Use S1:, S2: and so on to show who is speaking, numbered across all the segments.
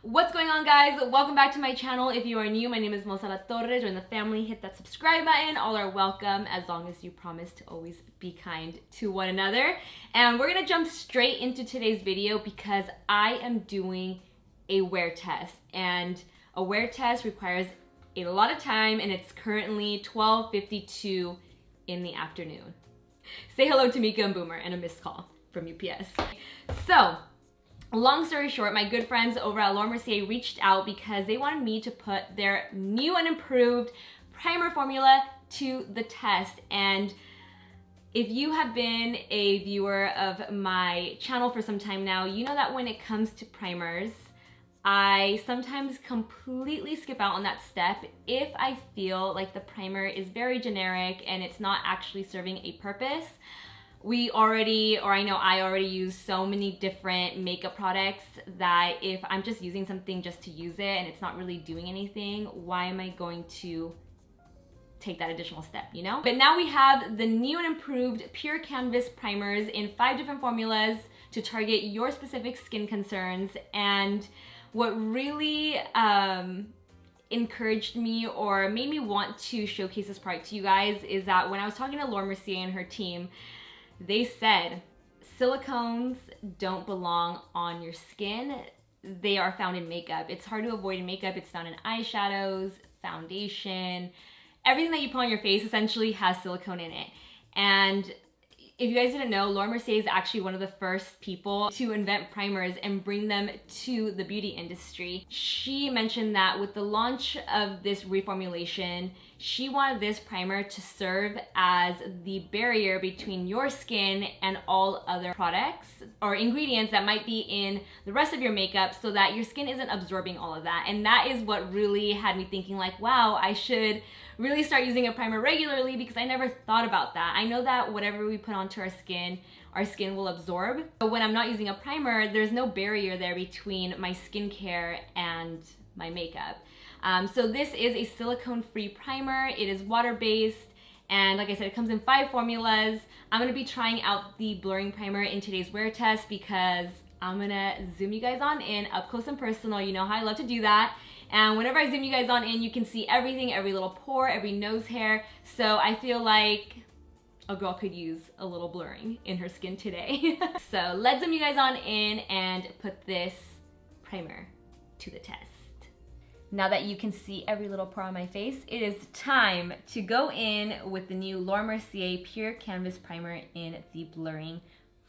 S1: What's going on, guys? Welcome back to my channel. If you are new, my name is Alatorre. Join the family, hit that subscribe button. All are welcome as long as you promise to always be kind to one another. And we're gonna jump straight into today's video because I am doing a wear test. And a wear test requires a lot of time, and it's currently 12:52 in the afternoon. Say hello to Mika and Boomer and a missed call from UPS. So, long story short, my good friends over at Mercier reached out because they wanted me to put their new and improved primer formula to the test. And if you have been a viewer of my channel for some time now, you know that when it comes to primers, I sometimes completely skip out on that step if I feel like the primer is very generic and it's not actually serving a purpose. I already use so many different makeup products that if I'm just using something just to use it and it's not really doing anything, why am I going to take that additional step, you know? But now we have the new and improved Pure Canvas primers in 5 different formulas to target your specific skin concerns. And what really encouraged me or made me want to showcase this product to you guys is that when I was talking to Mercier and her team, they said silicones don't belong on your skin. They are found in makeup. It's hard to avoid in makeup. It's found in eyeshadows, foundation, everything that you put on your face essentially has silicone in it. And if you guys didn't know, Mercier is actually one of the first people to invent primers and bring them to the beauty industry. She mentioned that with the launch of this reformulation, she wanted this primer to serve as the barrier between your skin and all other products or ingredients that might be in the rest of your makeup so that your skin isn't absorbing all of that. And that is what really had me thinking like, wow, I should really start using a primer regularly because I never thought about that. I know that whatever we put onto our skin will absorb. But when I'm not using a primer, there's no barrier there between my skincare and my makeup. So this is a silicone-free primer. It is water-based, and like I said, it comes in 5 formulas. I'm gonna be trying out the blurring primer in today's wear test because I'm gonna zoom you guys on in up close and personal. You know how I love to do that. And whenever I zoom you guys on in, you can see everything, every little pore, every nose hair. So I feel like a girl could use a little blurring in her skin today. So let's zoom you guys on in and put this primer to the test. Now that you can see every little pore on my face, it is time to go in with the new Mercier Pure Canvas Primer in the blurring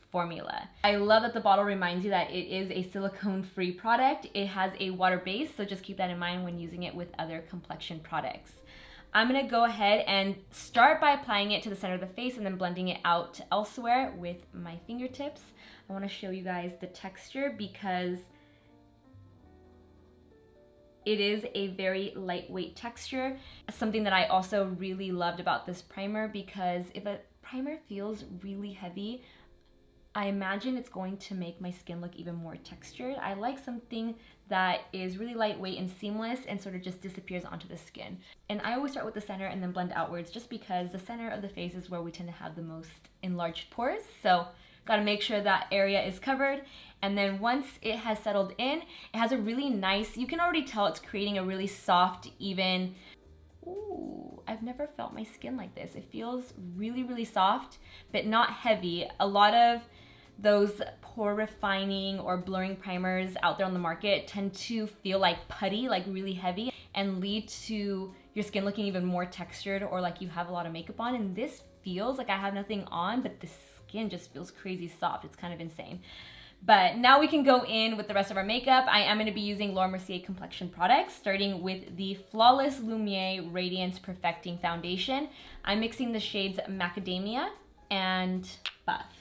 S1: formula. I love that the bottle reminds you that it is a silicone-free product. It has a water base, so just keep that in mind when using it with other complexion products. I'm gonna go ahead and start by applying it to the center of the face and then blending it out elsewhere with my fingertips. I wanna show you guys the texture because it is a very lightweight texture. Something that I also really loved about this primer because if a primer feels really heavy, I imagine it's going to make my skin look even more textured. I like something that is really lightweight and seamless and sort of just disappears onto the skin. And I always start with the center and then blend outwards just because the center of the face is where we tend to have the most enlarged pores. So gotta make sure that area is covered. And then once it has settled in, it has a really nice, you can already tell it's creating a really soft, even, ooh, I've never felt my skin like this. It feels really, really soft, but not heavy. A lot of those pore refining or blurring primers out there on the market tend to feel like putty, like really heavy, and lead to your skin looking even more textured or like you have a lot of makeup on. And this feels like I have nothing on, but the skin just feels crazy soft. It's kind of insane. But now we can go in with the rest of our makeup. I am going to be using Mercier complexion products, starting with the Flawless Lumiere Radiance Perfecting Foundation. I'm mixing the shades Macadamia and Buff.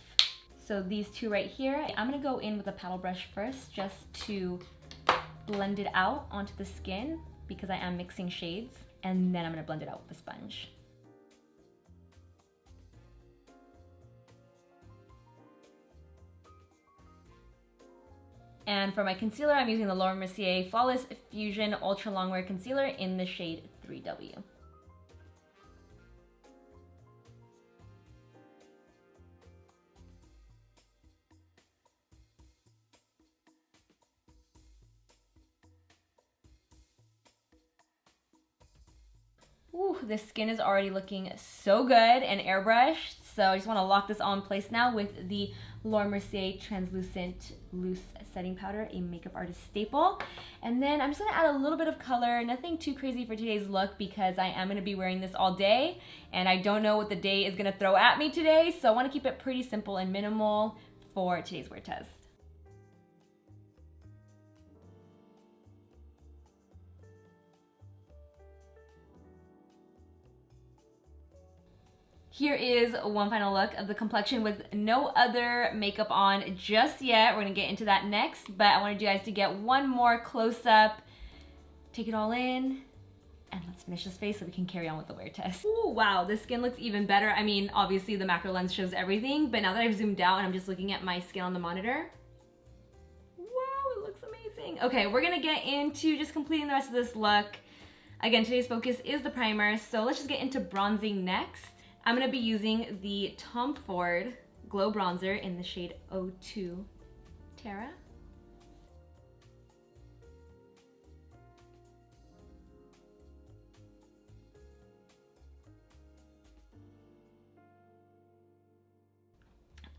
S1: So these two right here, I'm going to go in with a paddle brush first just to blend it out onto the skin because I am mixing shades, and then I'm going to blend it out with a sponge. And for my concealer, I'm using the Mercier Flawless Fusion Ultra-Longwear Concealer in the shade 3W. Ooh, this skin is already looking so good and airbrushed. So I just want to lock this all in place now with the Mercier Translucent Loose Setting Powder, a makeup artist staple. And then I'm just going to add a little bit of color, nothing too crazy for today's look because I am going to be wearing this all day and I don't know what the day is going to throw at me today. So I want to keep it pretty simple and minimal for today's wear test. Here is one final look of the complexion with no other makeup on just yet. We're gonna get into that next, but I wanted you guys to get one more close up, take it all in, and let's finish this face so we can carry on with the wear test. Ooh, wow, this skin looks even better. I mean, obviously the macro lens shows everything, but now that I've zoomed out and I'm just looking at my skin on the monitor, wow, it looks amazing. Okay, we're gonna get into just completing the rest of this look. Again, today's focus is the primer, so let's just get into bronzing next. I'm going to be using the Tom Ford Glow Bronzer in the shade 02 Terra.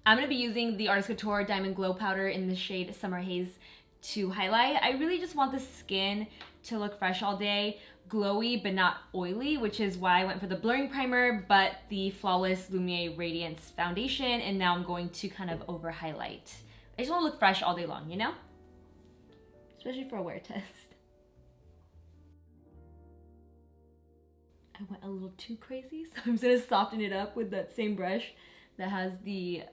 S1: I'm going to be using the Artist Couture Diamond Glow Powder in the shade Summer Haze to highlight. I really just want the skin to look fresh all day, glowy but not oily, which is why I went for the blurring primer but the Flawless Lumiere Radiance foundation, and now I'm going to kind of over highlight. I just want to look fresh all day long, you know? Especially for a wear test. I went a little too crazy, so I'm just going to soften it up with that same brush that has the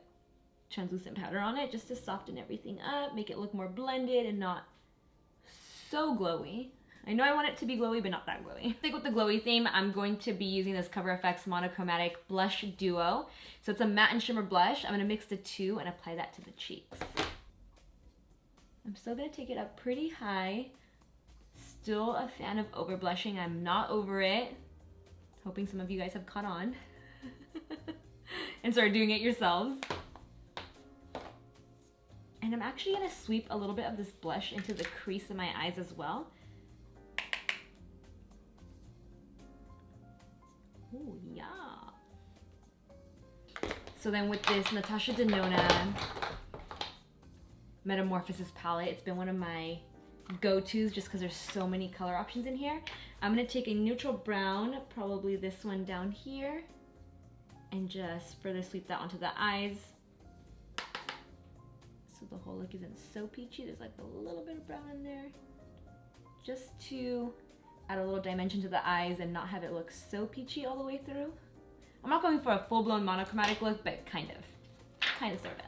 S1: translucent powder on it, just to soften everything up, make it look more blended and not so glowy. I know I want it to be glowy, but not that glowy. Stick with the glowy theme, I'm going to be using this Cover FX Monochromatic Blush Duo. So it's a matte and shimmer blush. I'm gonna mix the two and apply that to the cheeks. I'm still gonna take it up pretty high. Still a fan of over blushing, I'm not over it. Hoping some of you guys have caught on and started doing it yourselves. And I'm actually gonna sweep a little bit of this blush into the crease of my eyes as well. Ooh, yeah. So then with this NATASHA DENONA Metamorphosis palette, it's been one of my go-tos just because there's so many color options in here. I'm gonna take a neutral brown, probably this one down here, and just further sweep that onto the eyes. So the whole look isn't so peachy. There's like a little bit of brown in there, just to add a little dimension to the eyes and not have it look so peachy all the way through. I'm not going for a full-blown monochromatic look, but kind of, sorta.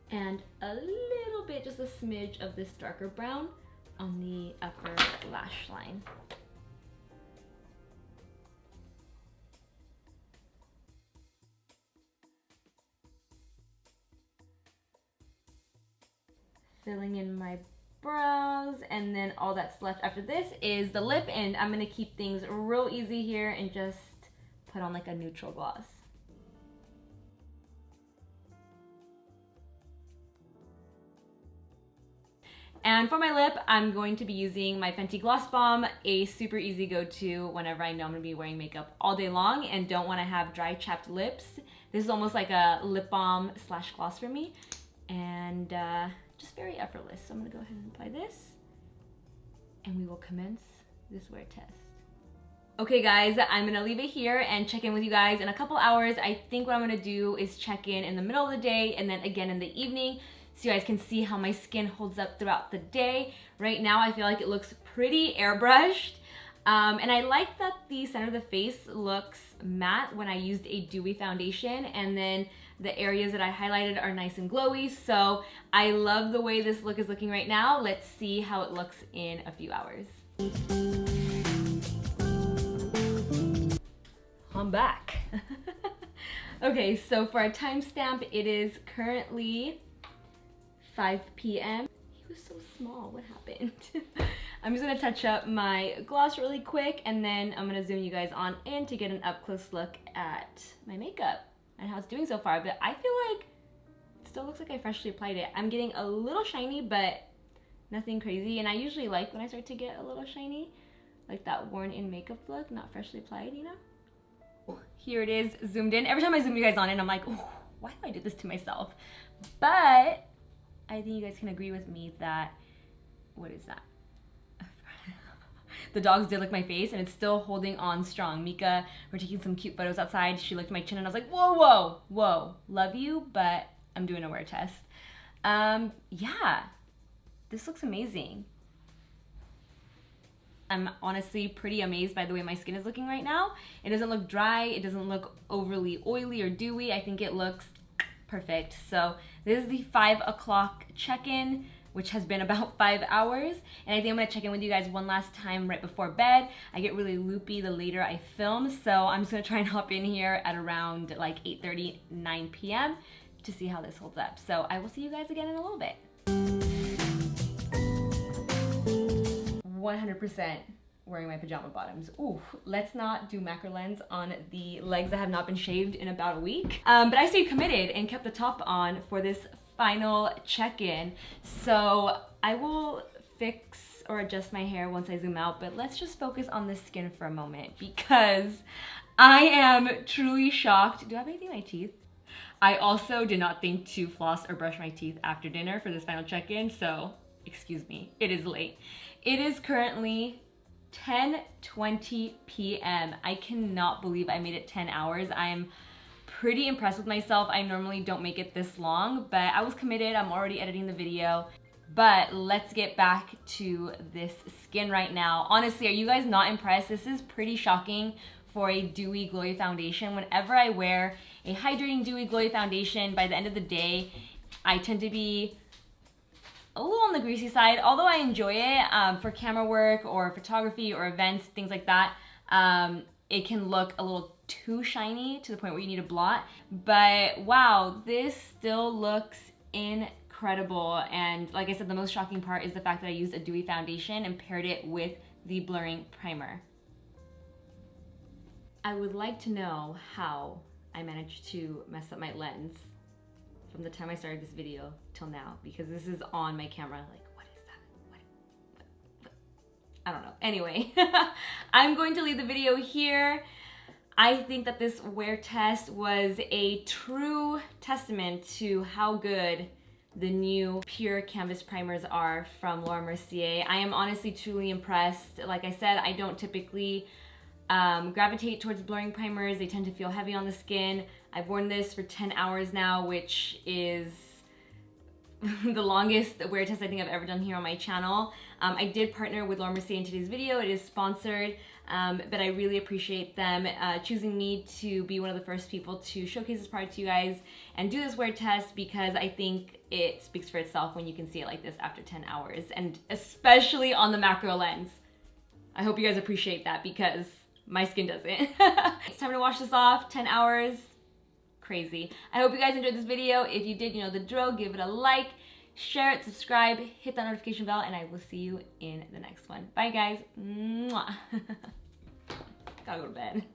S1: And a little bit, just a smidge of this darker brown on the upper lash line. Filling in my brows, and then all that's left after this is the lip, and I'm gonna keep things real easy here and just put on like a neutral gloss. And for my lip, I'm going to be using my Fenty Gloss Bomb, a super easy go-to whenever I know I'm gonna be wearing makeup all day long and don't wanna have dry, chapped lips. This is almost like a lip balm slash gloss for me, and just very effortless. So I'm gonna go ahead and apply this, and we will commence this wear test. Okay guys, I'm gonna leave it here and check in with you guys in a couple hours. I think what I'm gonna do is check in the middle of the day and then again in the evening, so you guys can see how my skin holds up throughout the day. Right now I feel like it looks pretty airbrushed, and I like that the center of the face looks matte when I used a dewy foundation, and then the areas that I highlighted are nice and glowy. So I love the way this look is looking right now. Let's see how it looks in a few hours. I'm back. Okay, so for our timestamp, it is currently 5 p.m. He was so small, what happened? I'm just gonna touch up my gloss really quick, and then I'm gonna zoom you guys on in to get an up close look at my makeup and how it's doing so far. But I feel like it still looks like I freshly applied it. I'm getting a little shiny, but Nothing crazy. And I usually like when I start to get a little shiny, like that worn in makeup look, not freshly applied, you know? Here it is zoomed in. Every time I zoom you guys on it, I'm like, oh, why do I do this to myself? But I think you guys can agree with me that, what is that? The dogs did lick my face and it's still holding on strong. Mika, we're taking some cute photos outside. She licked my chin and I was like, whoa, whoa, whoa. Love you, but I'm doing a wear test. Yeah, this looks amazing. I'm honestly pretty amazed by the way my skin is looking right now. It doesn't look dry. It doesn't look overly oily or dewy. I think it looks perfect. So this is the 5 o'clock check-in, which has been about 5 hours. And I think I'm gonna check in with you guys one last time right before bed. I get really loopy the later I film, so I'm just gonna try and hop in here at around like 8:30, 9 p.m. to see how this holds up. So I will see you guys again in a little bit. 100% wearing my pajama bottoms. Ooh, let's not do macro lens on the legs that have not been shaved in about a week. But I stayed committed and kept the top on for this final check-in. So I will fix or adjust my hair once I zoom out, but let's just focus on the skin for a moment because I am truly shocked. Do I have anything in my teeth? I also did not think to floss or brush my teeth after dinner for this final check-in, so excuse me, it is late. It is currently 10:20 p.m. I cannot believe I made it 10 hours. I am pretty impressed with myself. I normally don't make it this long, but I was committed. I'm already editing the video. But let's get back to this skin right now. Honestly, are you guys not impressed? This is pretty shocking for a dewy, glowy foundation. Whenever I wear a hydrating, dewy, glowy foundation, by the end of the day, I tend to be a little on the greasy side, although I enjoy it for camera work or photography or events, things like that. It can look a little too shiny to the point where you need a blot, but wow, this still looks incredible. And like I said, the most shocking part is the fact that I used a dewy foundation and paired it with the blurring primer. I would like to know how I managed to mess up my lens from the time I started this video till now, because this is on my camera. Like, what is that? What? I don't know. Anyway, I'm going to leave the video here. I think that this wear test was a true testament to how good the new pure canvas primers are from Laura Mercier. I am honestly truly impressed. Like I said, I don't typically gravitate towards blurring primers. They tend to feel heavy on the skin. I've worn this for 10 hours now, which is the longest wear test I think I've ever done here on my channel. I did partner with Laura Mercier in today's video. It is sponsored, but I really appreciate them choosing me to be one of the first people to showcase this product to you guys and do this wear test, because I think it speaks for itself when you can see it like this after 10 hours, and especially on the macro lens. I hope you guys appreciate that because my skin doesn't. It's time to wash this off. 10 hours. Crazy. I hope you guys enjoyed this video. If you did, you know the drill. Give it a like, share it, subscribe, hit that notification bell, and I will see you in the next one. Bye, guys. Mwah. Gotta go to bed.